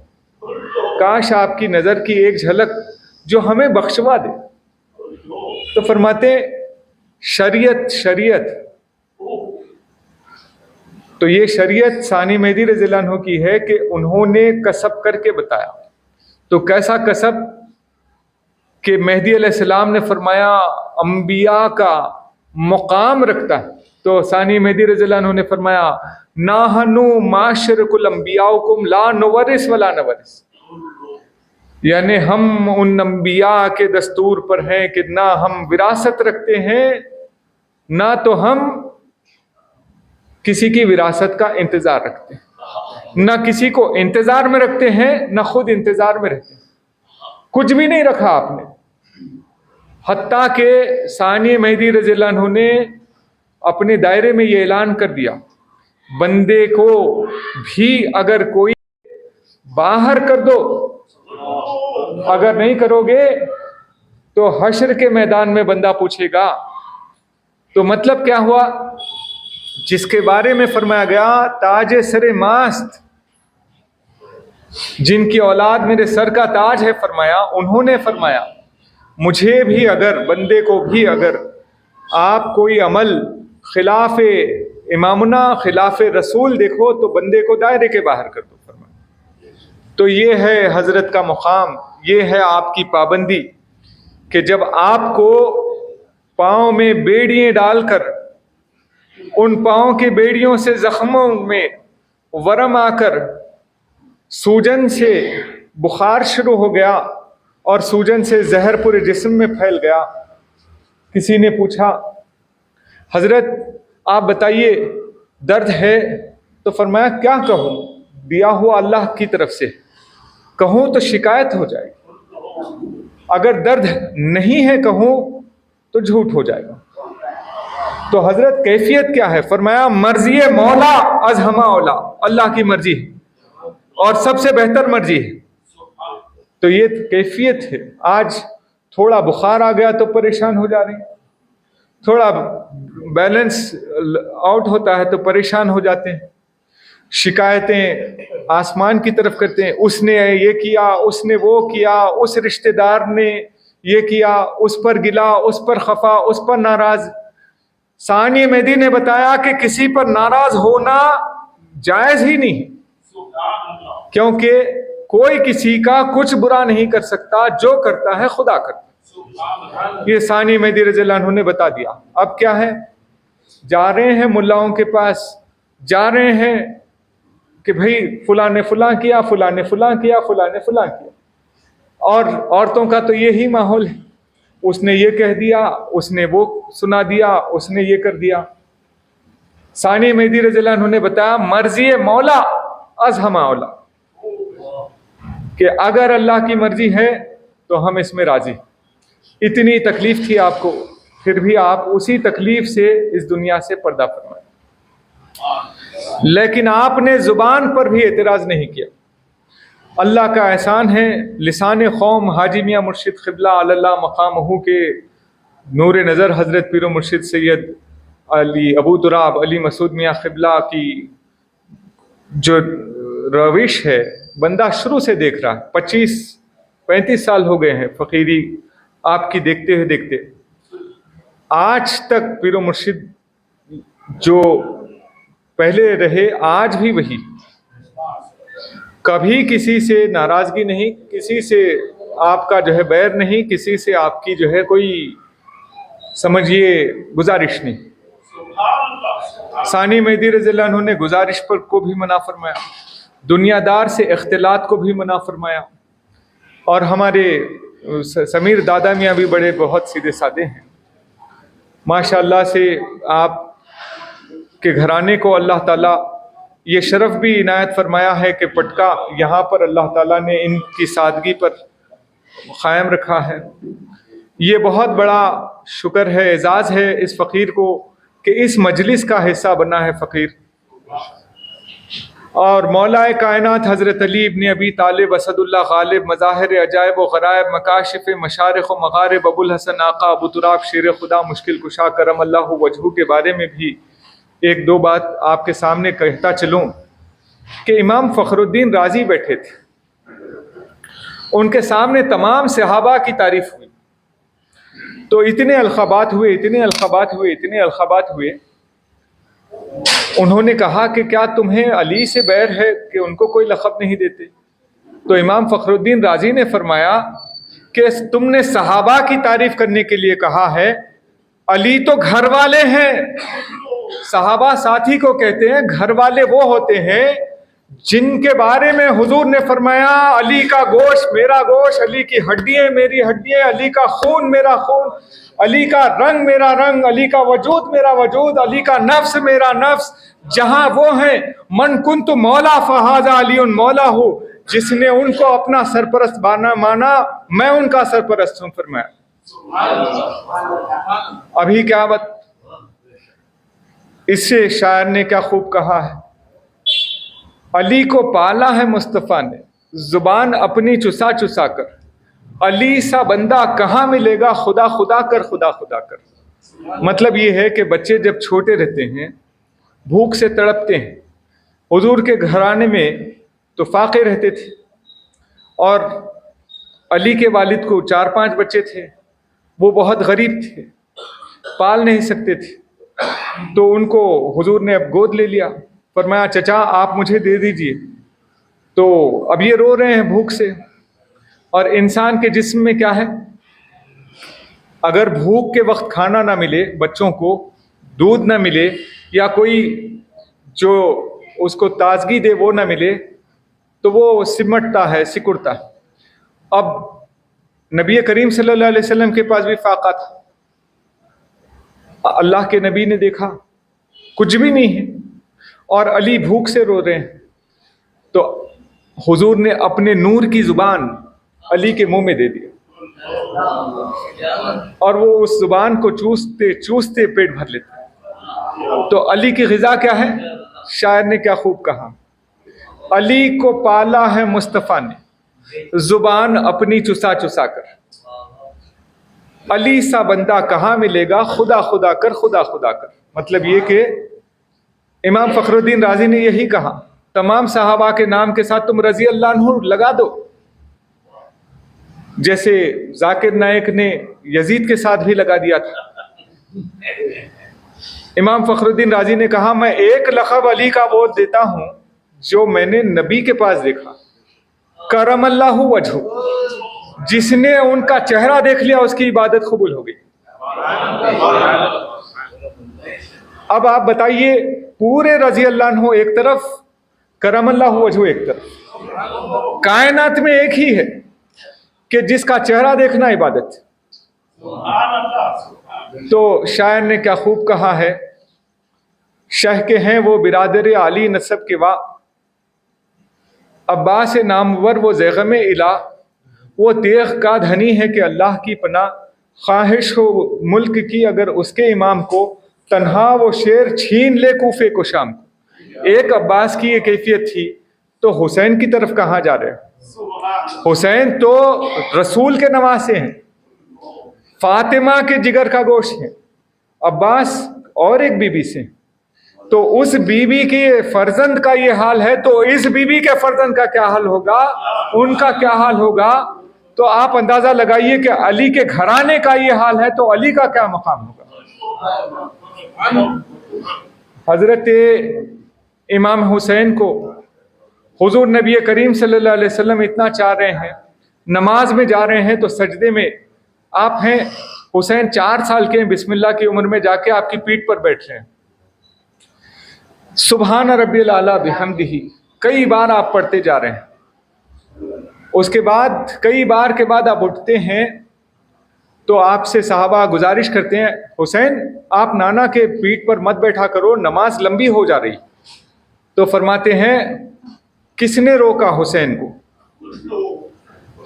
کاش آپ کی نظر کی ایک جھلک جو ہمیں بخشوا دے۔ تو فرماتے ہیں شریعت تو یہ شریعت ثانی مہدی رضی اللہ عنہ کی ہے کہ انہوں نے کسب کر کے بتایا۔ تو کیسا کسب کہ مہدی علیہ السلام نے فرمایا انبیاء کا مقام رکھتا ہے، تو ثانی مہدی رضی اللہ عنہ نے فرمایا نحنو معاشرک الانبیاءکم لا نورث ولا نورث، یعنی ہم ان انبیاء کے دستور پر ہیں کہ نہ ہم وراثت رکھتے ہیں، نہ تو ہم کسی کی وراثت کا انتظار رکھتے ہیں، نہ کسی کو انتظار میں رکھتے ہیں، نہ خود انتظار میں رہتے ہیں۔ کچھ بھی نہیں رکھا آپ نے، حتیٰ کہ ثانی مہدی رضی اللہ عنہ نے اپنے دائرے میں یہ اعلان کر دیا بندے کو بھی اگر کوئی باہر کر دو، اگر نہیں کرو گے تو حشر کے میدان میں بندہ پوچھے گا۔ تو مطلب کیا ہوا؟ جس کے بارے میں فرمایا گیا تاج سر ماست، جن کی اولاد میرے سر کا تاج ہے، فرمایا انہوں نے فرمایا مجھے بھی اگر، بندے کو بھی اگر آپ کوئی عمل خلاف امامنا، خلاف رسول دیکھو تو بندے کو دائرے کے باہر کر دو، فرمایا۔ تو یہ ہے حضرت کا مقام، یہ ہے آپ کی پابندی کہ جب آپ کو پاؤں میں بیڑیاں ڈال کر ان پاؤں کی بیڑیوں سے زخموں میں ورم آ کر سوجن سے بخار شروع ہو گیا اور سوجن سے زہر پورے جسم میں پھیل گیا، کسی نے پوچھا حضرت آپ بتائیے درد ہے؟ تو فرمایا کیا کہوں، دیا ہوا اللہ کی طرف سے، کہوں تو شکایت ہو جائے گی، اگر درد نہیں ہے کہوں تو جھوٹ ہو جائے گا۔ تو حضرت کیفیت کیا ہے؟ فرمایا مرضی مولا از ہما اولا، اللہ کی مرضی ہے اور سب سے بہتر مرضی ہے۔ تو یہ کیفیت ہے۔ آج تھوڑا بخار آ گیا تو پریشان ہو جا رہے ہیں، تھوڑا بیلنس آؤٹ ہوتا ہے تو پریشان ہو جاتے ہیں، شکایتیں آسمان کی طرف کرتے ہیں، اس نے یہ کیا، اس نے وہ کیا، اس رشتہ دار نے یہ کیا، اس پر گلا، اس پر خفا، اس پر ناراض۔ ثانی مہدی نے بتایا کہ کسی پر ناراض ہونا جائز ہی نہیں، کیونکہ کوئی کسی کا کچھ برا نہیں کر سکتا، جو کرتا ہے خدا کرتا ہے۔ یہ ثانی مہدی رضی اللہ عنہ نے بتا دیا۔ اب کیا ہے؟ جا رہے ہیں ملاؤں کے پاس، جا رہے ہیں کہ بھئی فلاں نے فلاں کیا، فلاں نے فلاں کیا، فلاں نے فلاں کیا، اور عورتوں کا تو یہی ماحول ہے، اس نے یہ کہہ دیا، اس نے وہ سنا دیا، اس نے یہ کر دیا۔ ثانی مہدی رضی اللہ عنہ نے بتایا مرضی مولا از ہما اولا، کہ اگر اللہ کی مرضی ہے تو ہم اس میں راضی۔ اتنی تکلیف تھی آپ کو، پھر بھی آپ اسی تکلیف سے اس دنیا سے پردہ فرمائے، لیکن آپ نے زبان پر بھی اعتراض نہیں کیا۔ اللہ کا احسان ہے، لسان قوم حاجی میاں مرشد قبلہ علی اللہ مقامہ کے نور نظر حضرت پیر و مرشد سید علی ابو تراب علی مسعود میاں قبلہ کی جو روش ہے بندہ شروع سے دیکھ رہا ہے، 25-35 سال ہو گئے ہیں فقیری آپ کی دیکھتے ہوئے دیکھتے، آج تک پیر و مرشد جو پہلے رہے آج بھی وہی، کبھی کسی سے ناراضگی نہیں، کسی سے آپ کا جو ہے بیر نہیں، کسی سے آپ کی جو ہے کوئی سمجھیے گزارش نہیں۔ ثانی مہدی رضی اللہ عنہ نے گزارش پر کو بھی منع فرمایا، دنیا دار سے اختلاط کو بھی منع فرمایا، اور ہمارے سمیر دادا میاں بھی بڑے بہت سیدھے سادے ہیں ماشاء اللہ سے۔ آپ کے گھرانے کو اللہ تعالیٰ یہ شرف بھی عنایت فرمایا ہے کہ پٹکا یہاں پر اللہ تعالیٰ نے ان کی سادگی پر قائم رکھا ہے۔ یہ بہت بڑا شکر ہے، اعزاز ہے اس فقیر کو کہ اس مجلس کا حصہ بنا ہے فقیر۔ اور مولا کائنات حضرت علی ابن ابی طالب اسد اللہ غالب، مظاہر عجائب و غرائب، مکاشف مشارق و مغارب، ابو الحسن آقا ابو تراب شیر خدا مشکل کشا کرم اللہ وجہہ کے بارے میں بھی ایک دو بات آپ کے سامنے کہتا چلوں کہ امام فخر الدین رازی بیٹھے تھے، ان کے سامنے تمام صحابہ کی تعریف ہوئی، تو اتنے القابات ہوئے، انہوں نے کہا کہ کیا تمہیں علی سے بیر ہے کہ ان کو کوئی لقب نہیں دیتے؟ تو امام فخر الدین رازی نے فرمایا کہ تم نے صحابہ کی تعریف کرنے کے لیے کہا ہے، علی تو گھر والے ہیں۔ صحابہ ساتھی کو کہتے ہیں، گھر والے وہ ہوتے ہیں جن کے بارے میں حضور نے فرمایا علی کا گوشت میرا گوشت، علی کی ہڈیاں میری ہڈیاں، علی کا خون میرا خون، علی کا رنگ میرا رنگ، علی کا وجود میرا وجود، علی کا نفس میرا نفس۔ جہاں وہ ہیں من کنت مولا فہذا علی مولا ہوں، جس نے ان کو اپنا سرپرست مانا میں ان کا سرپرست ہوں۔ فرمایا ابھی کیا بات، اس سے شاعر نے کیا خوب کہا ہے، علی کو پالا ہے مصطفیٰ نے زبان اپنی چسا چسا کر، علی سا بندہ کہاں ملے گا خدا خدا کر خدا خدا کر۔ مطلب یہ ہے کہ بچے جب چھوٹے رہتے ہیں بھوک سے تڑپتے ہیں، حضور کے گھرانے میں تو فاقے رہتے تھے، اور علی کے والد کو 4-5 بچے تھے، وہ بہت غریب تھے، پال نہیں سکتے تھے، تو ان کو حضور نے اب گود لے لیا، فرمایا چچا آپ مجھے دے دیجئے۔ تو اب یہ رو رہے ہیں بھوک سے، اور انسان کے جسم میں کیا ہے، اگر بھوک کے وقت کھانا نہ ملے، بچوں کو دودھ نہ ملے، یا کوئی جو اس کو تازگی دے وہ نہ ملے، تو وہ سمٹتا ہے، سکڑتا ہے۔ اب نبی کریم صلی اللہ علیہ وسلم کے پاس بھی فاقہ تھا، اللہ کے نبی نے دیکھا کچھ بھی نہیں ہے، اور علی بھوک سے رو رہے ہیں، تو حضور نے اپنے نور کی زبان علی کے منہ میں دے دیا، اور وہ اس زبان کو چوستے چوستے پیٹ بھر لیتے۔ تو علی کی غذا کیا ہے؟ شاعر نے کیا خوب کہا، علی کو پالا ہے مصطفیٰ نے زبان اپنی چسا چسا کر، علی سا بندہ کہاں ملے گا خدا خدا کر خدا خدا کر۔ مطلب یہ کہ امام فخر الدین رازی نے یہی کہا، تمام صحابہ کے نام کے ساتھ تم رضی اللہ عنہ لگا دو، جیسے ذاکر نائک نے یزید کے ساتھ بھی لگا دیا تھا۔ امام فخر الدین رازی نے کہا میں ایک لقب علی کا وہ دیتا ہوں جو میں نے نبی کے پاس دیکھا، کرم اللہ وجہ، جس نے ان کا چہرہ دیکھ لیا اس کی عبادت قبول ہو گئی۔ اب آپ بتائیے، پورے رضی اللہ عنہ ایک طرف، کرم اللہ وجہ ایک طرف، کائنات میں ایک ہی ہے کہ جس کا چہرہ دیکھنا عبادت۔ تو شاعر نے کیا خوب کہا ہے، شہ کے ہیں وہ برادر علی نسب کے وا، عباس نامور وہ زیغم الہ، وہ تیغ کا دھنی ہے کہ اللہ کی پناہ، خواہش ہو ملک کی اگر اس کے امام کو، تنہا وہ شیر چھین لے کوفے کو شام کو۔ ایک عباس کی یہ کیفیت تھی، تو حسین کی طرف کہاں جا رہے ہیں؟ حسین تو رسول کے نواسے ہیں، فاطمہ کے جگر کا گوشت ہیں، عباس اور ایک بیوی سے، تو اس بیوی کے فرزند کا یہ حال ہے تو اس بیوی کے فرزند کا کیا حال ہوگا، ان کا کیا حال ہوگا؟ تو آپ اندازہ لگائیے کہ علی کے گھرانے کا یہ حال ہے تو علی کا کیا مقام ہوگا۔ حضرت امام حسین کو حضور نبی کریم صلی اللہ علیہ وسلم اتنا چاہ رہے ہیں، نماز میں جا رہے ہیں تو سجدے میں آپ ہیں، حسین 4 سال کے ہیں، بسم اللہ کی عمر میں جا کے آپ کی پیٹھ پر بیٹھ رہے ہیں، سبحان ربی الاعلیٰ بحمدہ کئی بار آپ پڑھتے جا رہے ہیں، اس کے بعد کئی بار کے بعد آپ اٹھتے ہیں تو آپ سے صحابہ گزارش کرتے ہیں حسین آپ نانا کے پیٹھ پر مت بیٹھا کرو، نماز لمبی ہو جا رہی۔ تو فرماتے ہیں کس نے روکا حسین کو؟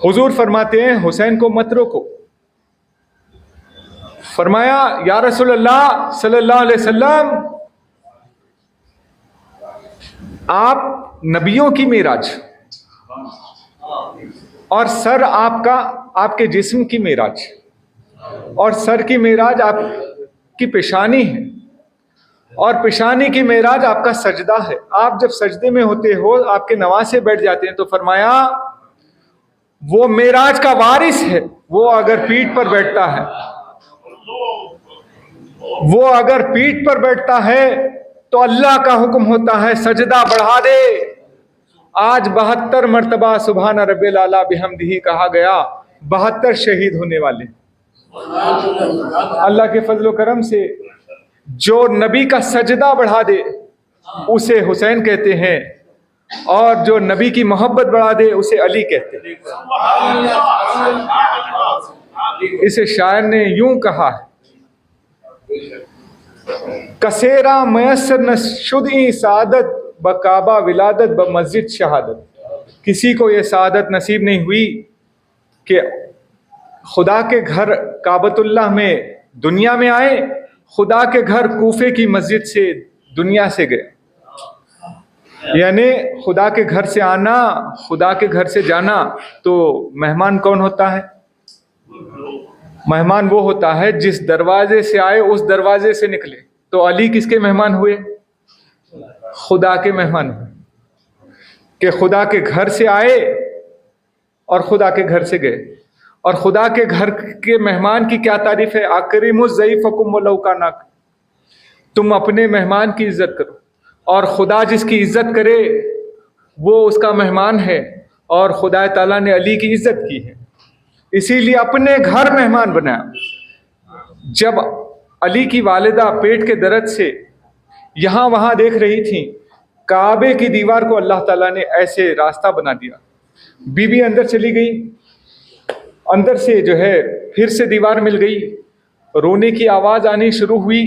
حضور فرماتے ہیں حسین کو مت روکو۔ فرمایا یا رسول اللہ صلی اللہ علیہ وسلم آپ نبیوں کی معراج اور سر آپ کے جسم کی معراج اور سر کی معراج آپ کی پیشانی ہے اور پیشانی کی معراج آپ کا سجدہ ہے۔ آپ جب سجدے میں ہوتے ہو آپ کے نواسے بیٹھ جاتے ہیں، تو فرمایا وہ معراج کا وارث ہے، وہ اگر پیٹھ پر بیٹھتا ہے، وہ اگر پیٹھ پر بیٹھتا ہے تو اللہ کا حکم ہوتا ہے سجدہ بڑھا دے۔ آج 72 مرتبہ سبحان ربی الاعلیٰ بحمدہ کہا گیا، 72 شہید ہونے والے۔ اللہ کے فضل و کرم سے جو نبی کا سجدہ بڑھا دے اسے حسین کہتے ہیں، اور جو نبی کی محبت بڑھا دے اسے علی کہتے ہیں۔ اسے شاعر نے یوں کہا ہے، کسیرا میسر نہ شدی سعادت بکعبہ ولادت بمسجد شہادت۔ کسی کو یہ سعادت نصیب نہیں ہوئی کہ خدا کے گھر کعبۃ اللہ میں دنیا میں آئے، خدا کے گھر کوفے کی مسجد سے دنیا سے گئے۔ یعنی خدا کے گھر سے آنا، خدا کے گھر سے جانا۔ تو مہمان کون ہوتا ہے؟ مہمان وہ ہوتا ہے جس دروازے سے آئے اس دروازے سے نکلے۔ تو علی کس کے مہمان ہوئے؟ خدا کے مہمان ہوئے، کہ خدا کے گھر سے آئے اور خدا کے گھر سے گئے۔ اور خدا کے گھر کے مہمان کی کیا تعریف ہے؟ اکرموا ضیفکم ولو کان، تم اپنے مہمان کی عزت کرو، اور خدا جس کی عزت کرے وہ اس کا مہمان ہے، اور خدا تعالیٰ نے علی کی عزت کی ہے، اسی لیے اپنے گھر مہمان بنایا۔ جب علی کی والدہ پیٹ کے درد سے یہاں وہاں دیکھ رہی تھی، کعبے کی دیوار کو اللہ تعالیٰ نے ایسے راستہ بنا دیا، بی بی اندر چلی گئی، اندر سے جو ہے پھر سے دیوار مل گئی، رونے کی آواز آنی شروع ہوئی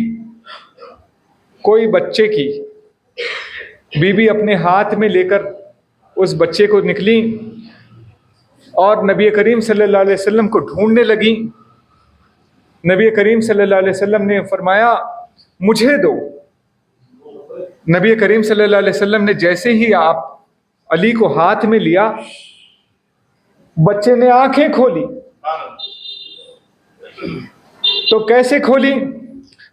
کوئی بچے کی، بی بی اپنے ہاتھ میں لے کر اس بچے کو نکلی اور نبی کریم صلی اللہ علیہ وسلم کو ڈھونڈنے لگی۔ نبی کریم صلی اللہ علیہ وسلم نے فرمایا مجھے دو۔ نبی کریم صلی اللہ علیہ وسلم نے جیسے ہی آپ علی کو ہاتھ میں لیا، بچے نے آنکھیں کھولی۔ تو کیسے کھولی؟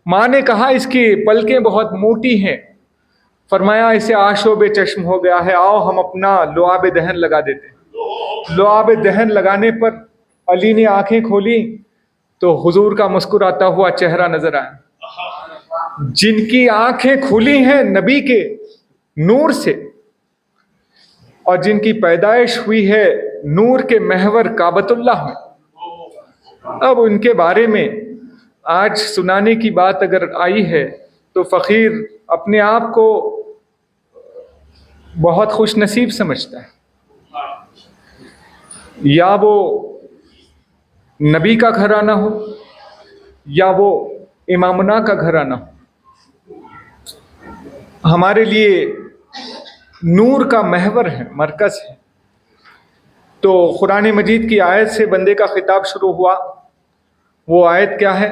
ماں نے کہا اس کی پلکیں بہت موٹی ہیں۔ فرمایا اسے آشوب چشم ہو گیا ہے، آؤ ہم اپنا لعاب دہن لگا دیتے ہیں۔ لعاب دہن لگانے پر علی نے آنکھیں کھولی تو حضور کا مسکراتا ہوا چہرہ نظر آیا۔ جن کی آنکھیں کھلی ہیں نبی کے نور سے، اور جن کی پیدائش ہوئی ہے نور کے محور کعبۃ اللہ میں، اب ان کے بارے میں آج سنانے کی بات اگر آئی ہے تو فقیر اپنے آپ کو بہت خوش نصیب سمجھتا ہے۔ یا وہ نبی کا گھرانہ ہو یا وہ امامنا کا گھرانہ ہو، ہمارے لیے نور کا محور ہے، مرکز ہے۔ تو قرآن مجید کی آیت سے بندے کا خطاب شروع ہوا۔ وہ آیت کیا ہے؟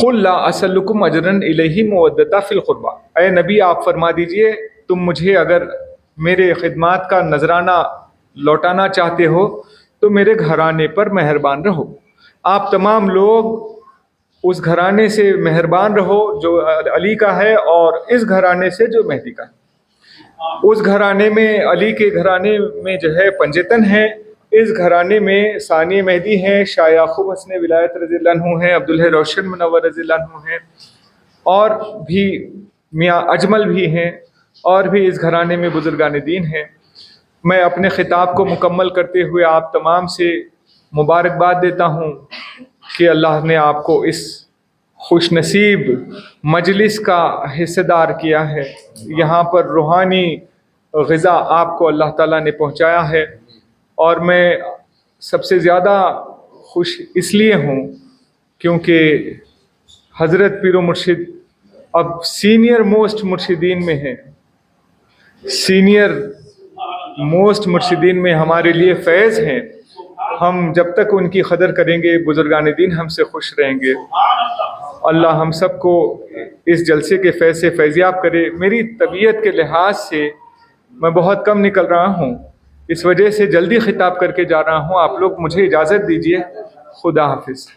قُل لَا أَسْأَلُكُمْ أَجْرًا إِلَيْهِ مَوَدَّةً فِي الْقُرْبَىٰ، اے نبی آپ فرما دیجئے تم مجھے اگر میرے خدمات کا نذرانہ لوٹانا چاہتے ہو تو میرے گھرانے پر مہربان رہو۔ آپ تمام لوگ اس گھرانے سے مہربان رہو جو علی کا ہے، اور اس گھرانے سے جو مہدی کا ہے۔ اس گھرانے میں، علی کے گھرانے میں جو ہے پنجتن ہے، اس گھرانے میں ثانی مہدی ہیں، شاہ یعقوب حسن ولایت رضی اللہ عنہ ہیں، عبداللہ روشن منور رضی اللہ عنہ ہیں، اور بھی میاں اجمل بھی ہیں، اور بھی اس گھرانے میں بزرگان دین ہیں۔ میں اپنے خطاب کو مکمل کرتے ہوئے آپ تمام سے مبارکباد دیتا ہوں کہ اللہ نے آپ کو اس خوش نصیب مجلس کا حصہ دار کیا ہے۔ یہاں پر روحانی غذا آپ کو اللہ تعالیٰ نے پہنچایا ہے، اور میں سب سے زیادہ خوش اس لیے ہوں کیونکہ حضرت پیر و مرشد اب سینئر موسٹ مرشدین میں ہیں، سینئر موسٹ مرشدین میں ہمارے لیے فیض ہیں۔ ہم جب تک ان کی قدر کریں گے، بزرگان دین ہم سے خوش رہیں گے۔ اللہ ہم سب کو اس جلسے کے فیض سے فیضیاب کرے۔ میری طبیعت کے لحاظ سے میں بہت کم نکل رہا ہوں، اس وجہ سے جلدی خطاب کر کے جا رہا ہوں۔ آپ لوگ مجھے اجازت دیجیے۔ خدا حافظ۔